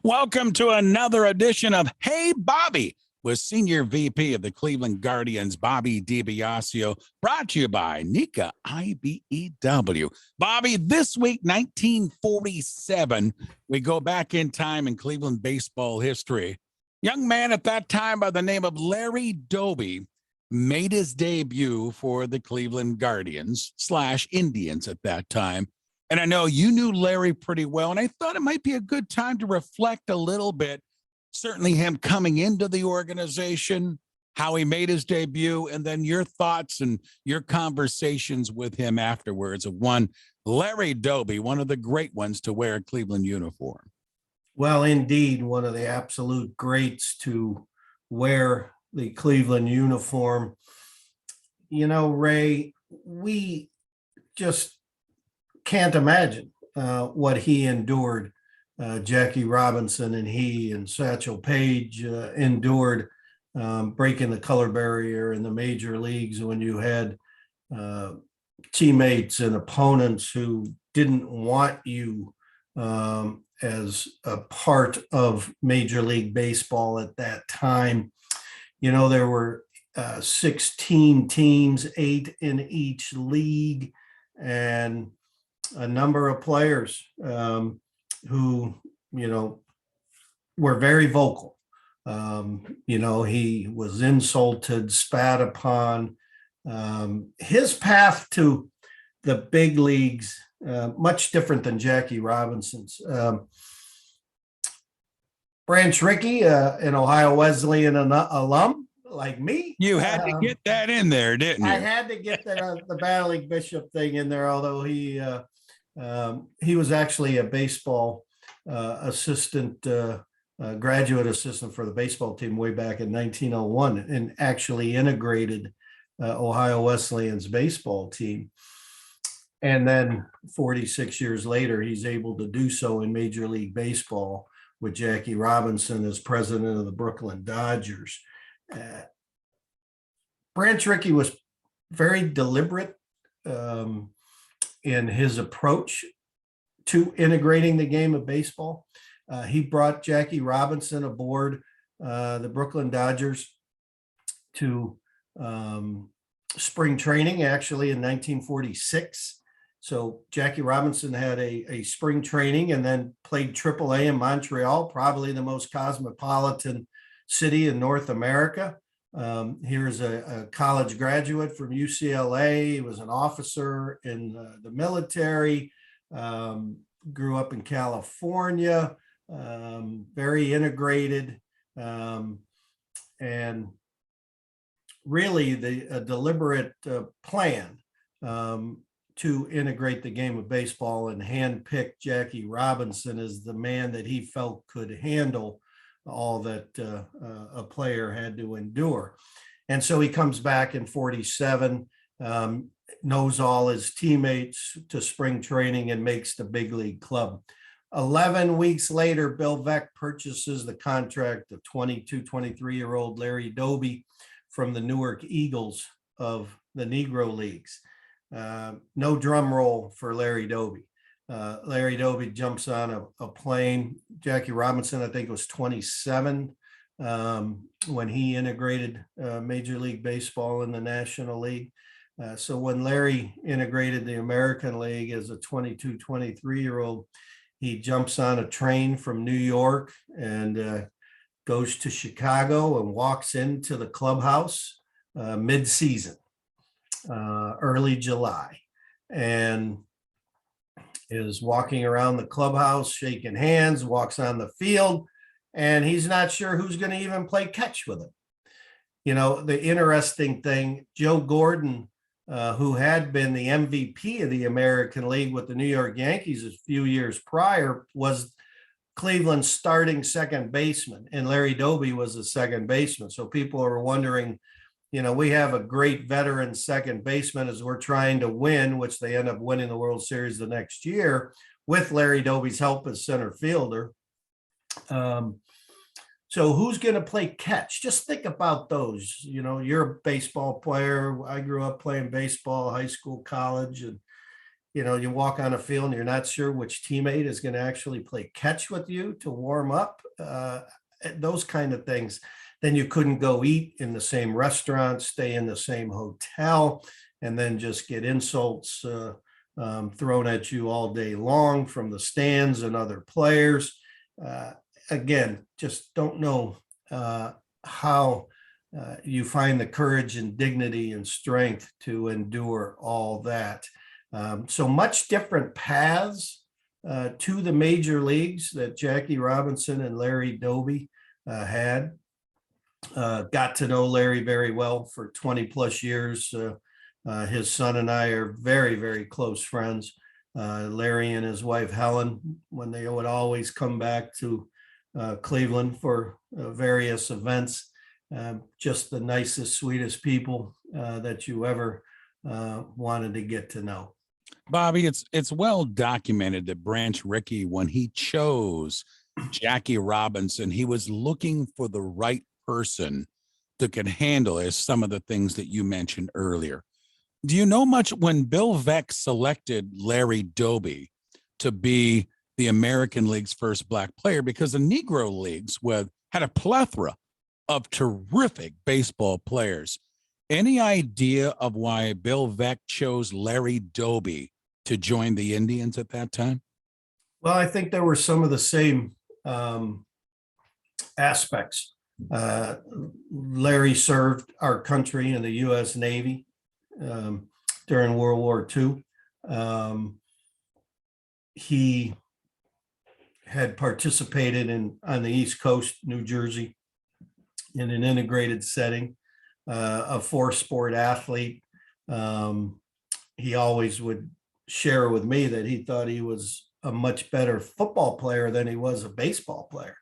Welcome to another edition of Hey Bobby with Senior VP of the Cleveland Guardians, Bobby DiBiasio, brought to you by Nika IBEW. Bobby, this week, 1947, we go back in time in Cleveland baseball history. Young man at that time by the name of Larry Doby made his debut for the Cleveland Guardians / Indians at that time. And I know you knew Larry pretty well, and I thought it might be a good time to reflect a little bit, certainly him coming into the organization, how he made his debut, and then your thoughts and your conversations with him afterwards of one Larry Doby, one of the great ones to wear a Cleveland uniform. Well, indeed, one of the absolute greats to wear the Cleveland uniform. You know, Ray, we just can't imagine what he endured. Jackie Robinson and he and Satchel Paige endured breaking the color barrier in the major leagues when you had teammates and opponents who didn't want you as a part of Major League Baseball at that time. You know, there were 16 teams, 8 in each league, and a number of players who, you know, were very vocal. You know, he was insulted, spat upon. His path to the big leagues, much different than Jackie Robinson's. Branch Rickey, an Ohio Wesleyan alum like me. You had to get that in there, didn't you? I had to get that the Battling Bishop thing in there, although he was actually a baseball assistant, graduate assistant for the baseball team way back in 1901 and actually integrated Ohio Wesleyan's baseball team. And then 46 years later, he's able to do so in Major League Baseball with Jackie Robinson as president of the Brooklyn Dodgers. Branch Rickey was very deliberate in his approach to integrating the game of baseball. He brought Jackie Robinson aboard the Brooklyn Dodgers to spring training, actually in 1946. So Jackie Robinson had a spring training and then played AAA in Montreal, probably the most cosmopolitan city in North America. Here's a college graduate from UCLA. He was an officer in the military, grew up in California, very integrated, and really a deliberate plan to integrate the game of baseball and handpick Jackie Robinson as the man that he felt could handle all that a player had to endure. And so he comes back in 47, knows all his teammates to spring training and makes the big league club. 11 weeks later, Bill Veeck purchases the contract of 22, 23-year-old Larry Doby from the Newark Eagles of the Negro Leagues. No drum roll for Larry Doby. Larry Doby jumps on a plane. Jackie Robinson, I think, was 27 when he integrated Major League Baseball in the National League. So when Larry integrated the American League as a 22, 23-year-old, he jumps on a train from New York and goes to Chicago and walks into the clubhouse mid-season, early July, and is walking around the clubhouse, shaking hands, walks on the field, and he's not sure who's going to even play catch with him. You know, the interesting thing, Joe Gordon, who had been the MVP of the American League with the New York Yankees a few years prior, was Cleveland's starting second baseman, and Larry Doby was the second baseman. So people are wondering, you know, we have a great veteran second baseman as we're trying to win, which they end up winning the World Series the next year with Larry Doby's help as center fielder. So who's going to play catch? Just think about those. You know, you're a baseball player. I grew up playing baseball, high school, college, and you walk on a field and you're not sure which teammate is going to actually play catch with you to warm up, those kind of things. Then you couldn't go eat in the same restaurant, stay in the same hotel, and then just get insults thrown at you all day long from the stands and other players. Again, just don't know how you find the courage and dignity and strength to endure all that. So much different paths to the major leagues that Jackie Robinson and Larry Doby had. Got to know Larry very well for 20 plus years. His son and I are very, very close friends. Larry and his wife, Helen, when they would always come back to Cleveland for various events, just the nicest, sweetest people that you ever wanted to get to know. Bobby, it's well documented that Branch Rickey, when he chose Jackie Robinson, he was looking for the right person that could handle as some of the things that you mentioned earlier. Do you know much when Bill Veeck selected Larry Doby to be the American League's first black player? Because the Negro Leagues had a plethora of terrific baseball players. Any idea of why Bill Veeck chose Larry Doby to join the Indians at that time? Well, I think there were some of the same aspects. Larry served our country in the U.S. Navy during World War II. He had participated on the East Coast, New Jersey, in an integrated setting, a four-sport athlete. He always would share with me that he thought he was a much better football player than he was a baseball player.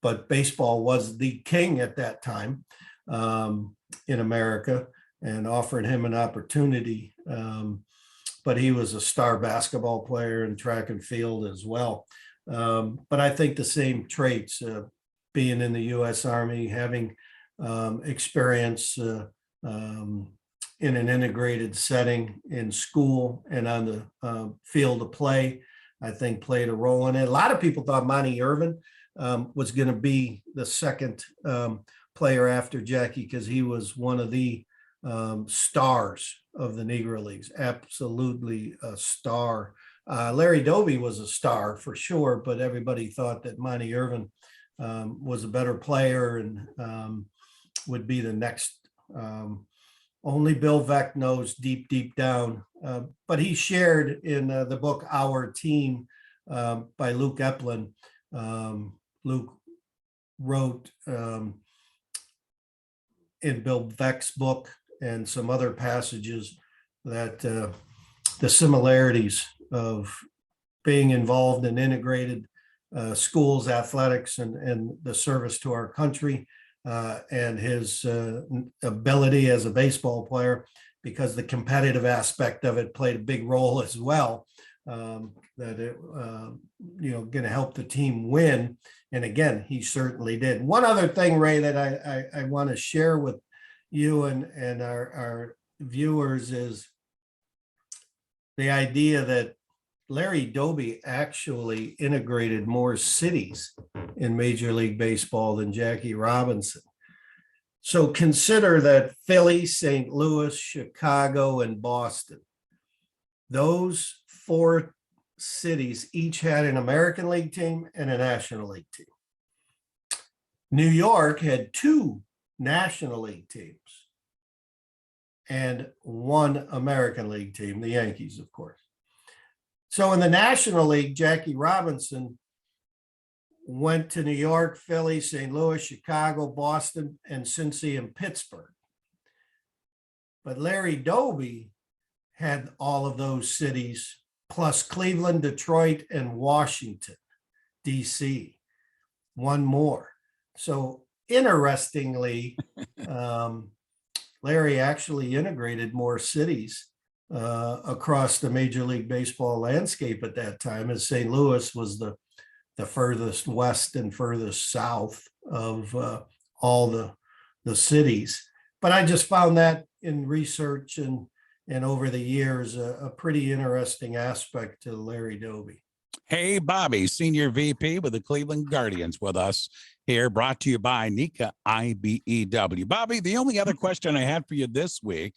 But baseball was the king at that time in America, and offered him an opportunity. But he was a star basketball player in track and field as well. But I think the same traits, being in the U.S. Army, having experience in an integrated setting in school and on the field of play, I think played a role in it. A lot of people thought Monty Irvin was going to be the second player after Jackie, because he was one of the stars of the Negro Leagues, absolutely a star. Larry Doby was a star for sure, but everybody thought that Monty Irvin was a better player and would be the next. Only Bill Veeck knows deep down, but he shared in the book Our Team by Luke Eplin. Luke wrote in Bill Veeck's book and some other passages that the similarities of being involved in integrated schools, athletics, and the service to our country, and his ability as a baseball player, because the competitive aspect of it played a big role as well, that it going to help the team win. And again, he certainly did. One other thing, Ray, that I want to share with you and our viewers is the idea that Larry Doby actually integrated more cities in Major League Baseball than Jackie Robinson. So consider that Philly, St. Louis, Chicago, and Boston, those four cities each had an American League team and a National League team. New York had two National League teams and one American League team, the Yankees, of course. So in the National League, Jackie Robinson went to New York, Philly, St. Louis, Chicago, Boston, and Cincy and Pittsburgh. But Larry Doby had all of those cities, plus Cleveland, Detroit, and Washington, D.C., one more. So interestingly, Larry actually integrated more cities across the Major League Baseball landscape at that time, as St. Louis was the furthest west and furthest south of all the cities. But I just found that in research and and over the years, a pretty interesting aspect to Larry Doby. Hey, Bobby, Senior VP with the Cleveland Guardians with us here, brought to you by Nika IBEW. Bobby, the only other question I had for you this week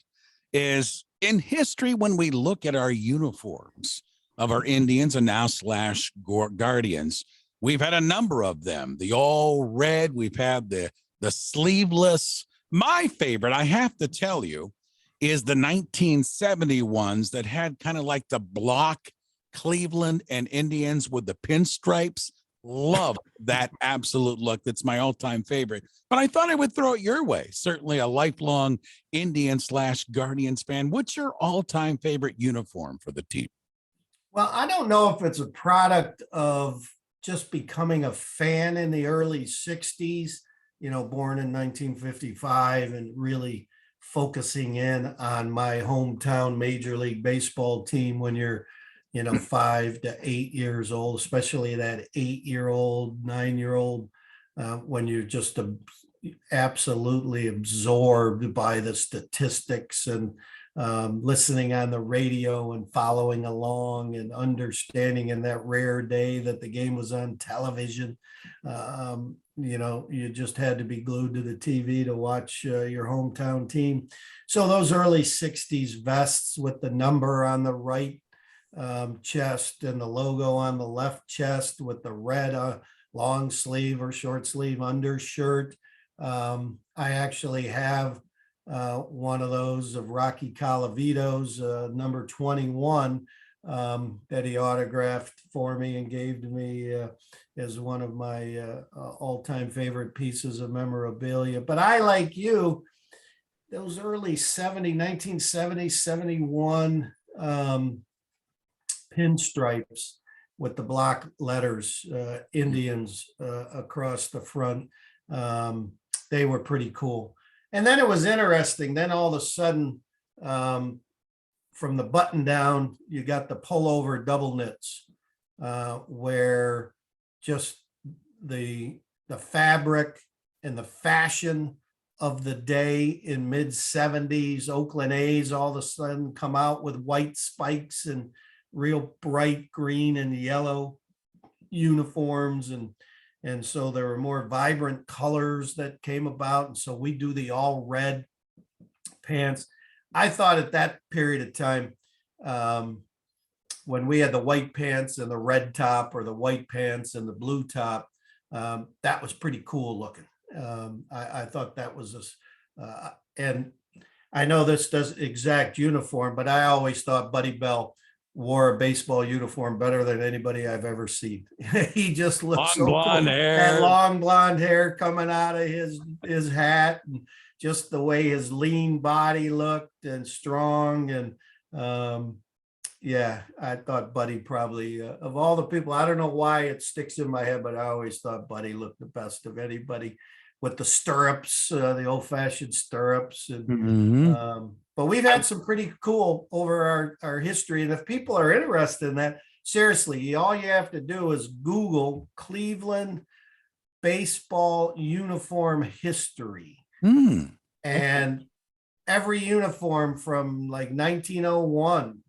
is, in history, when we look at our uniforms of our Indians and now slash Guardians, we've had a number of them. The all red, we've had the sleeveless. My favorite, I have to tell you, is the 1970 ones that had kind of like the block Cleveland and Indians with the pinstripes. Love that absolute look. That's my all-time favorite. But I thought I would throw it your way. Certainly a lifelong Indian slash Guardians fan. What's your all-time favorite uniform for the team? Well, I don't know if it's a product of just becoming a fan in the early 60s, born in 1955 and really focusing in on my hometown Major League Baseball team when you're 5 to 8 years old, especially that 8-year-old, 9-year-old, when you're just absolutely absorbed by the statistics and listening on the radio and following along and understanding in that rare day that the game was on television. You just had to be glued to the TV to watch your hometown team. So those early 60s vests with the number on the right chest and the logo on the left chest with the red long sleeve or short sleeve undershirt. I actually have one of those of Rocky Colavito's number 21 that he autographed for me and gave to me as one of my all-time favorite pieces of memorabilia. But I, like you, those early 1970, 71 pinstripes with the block letters, Indians across the front. They were pretty cool. And then it was interesting. Then all of a sudden, from the button down, you got the pullover double knits, where just the fabric and the fashion of the day in mid 70s, Oakland A's all of a sudden come out with white spikes and real bright green and yellow uniforms. And so there were more vibrant colors that came about. And so we do the all red pants. I thought at that period of time, when we had the white pants and the red top, or the white pants and the blue top, that was pretty cool looking. I thought that was and I know this doesn't exact uniform, but I always thought Buddy Bell wore a baseball uniform better than anybody I've ever seen. He just looked so cool. That long blonde hair coming out of his hat, and just the way his lean body looked and strong. And yeah, I thought Buddy probably, of all the people, I don't know why it sticks in my head, but I always thought Buddy looked the best of anybody with the stirrups, the old-fashioned stirrups. And but we've had some pretty cool over our history. And if people are interested in that, seriously, all you have to do is Google Cleveland baseball uniform history. And every uniform from like 1901,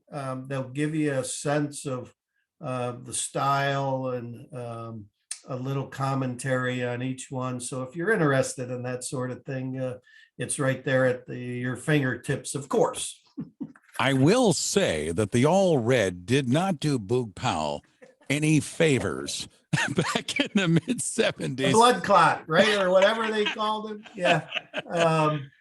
they'll give you a sense of the style and a little commentary on each one. So if you're interested in that sort of thing, it's right there at your fingertips, of course. I will say that the all red did not do Boog Powell any favors back in the mid 70s. Blood clot, right? Or whatever they called him. Yeah.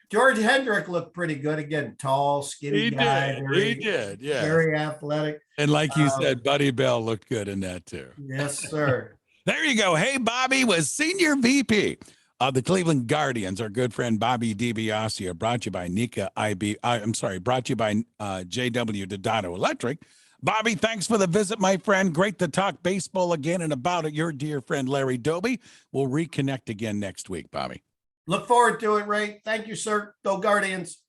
George Hendrick looked pretty good. Again, tall, skinny guy. He did. Yeah. Very athletic. And like you said, Buddy Bell looked good in that too. Yes, sir. There you go. Hey, Bobby was Senior VP of the Cleveland Guardians. Our good friend Bobby DiBiasio, brought to you by brought to you by JW Dodato Electric. Bobby, thanks for the visit, my friend. Great to talk baseball again and about it. Your dear friend Larry Doby. We'll reconnect again next week, Bobby. Look forward to it, Ray. Thank you, sir. Go Guardians.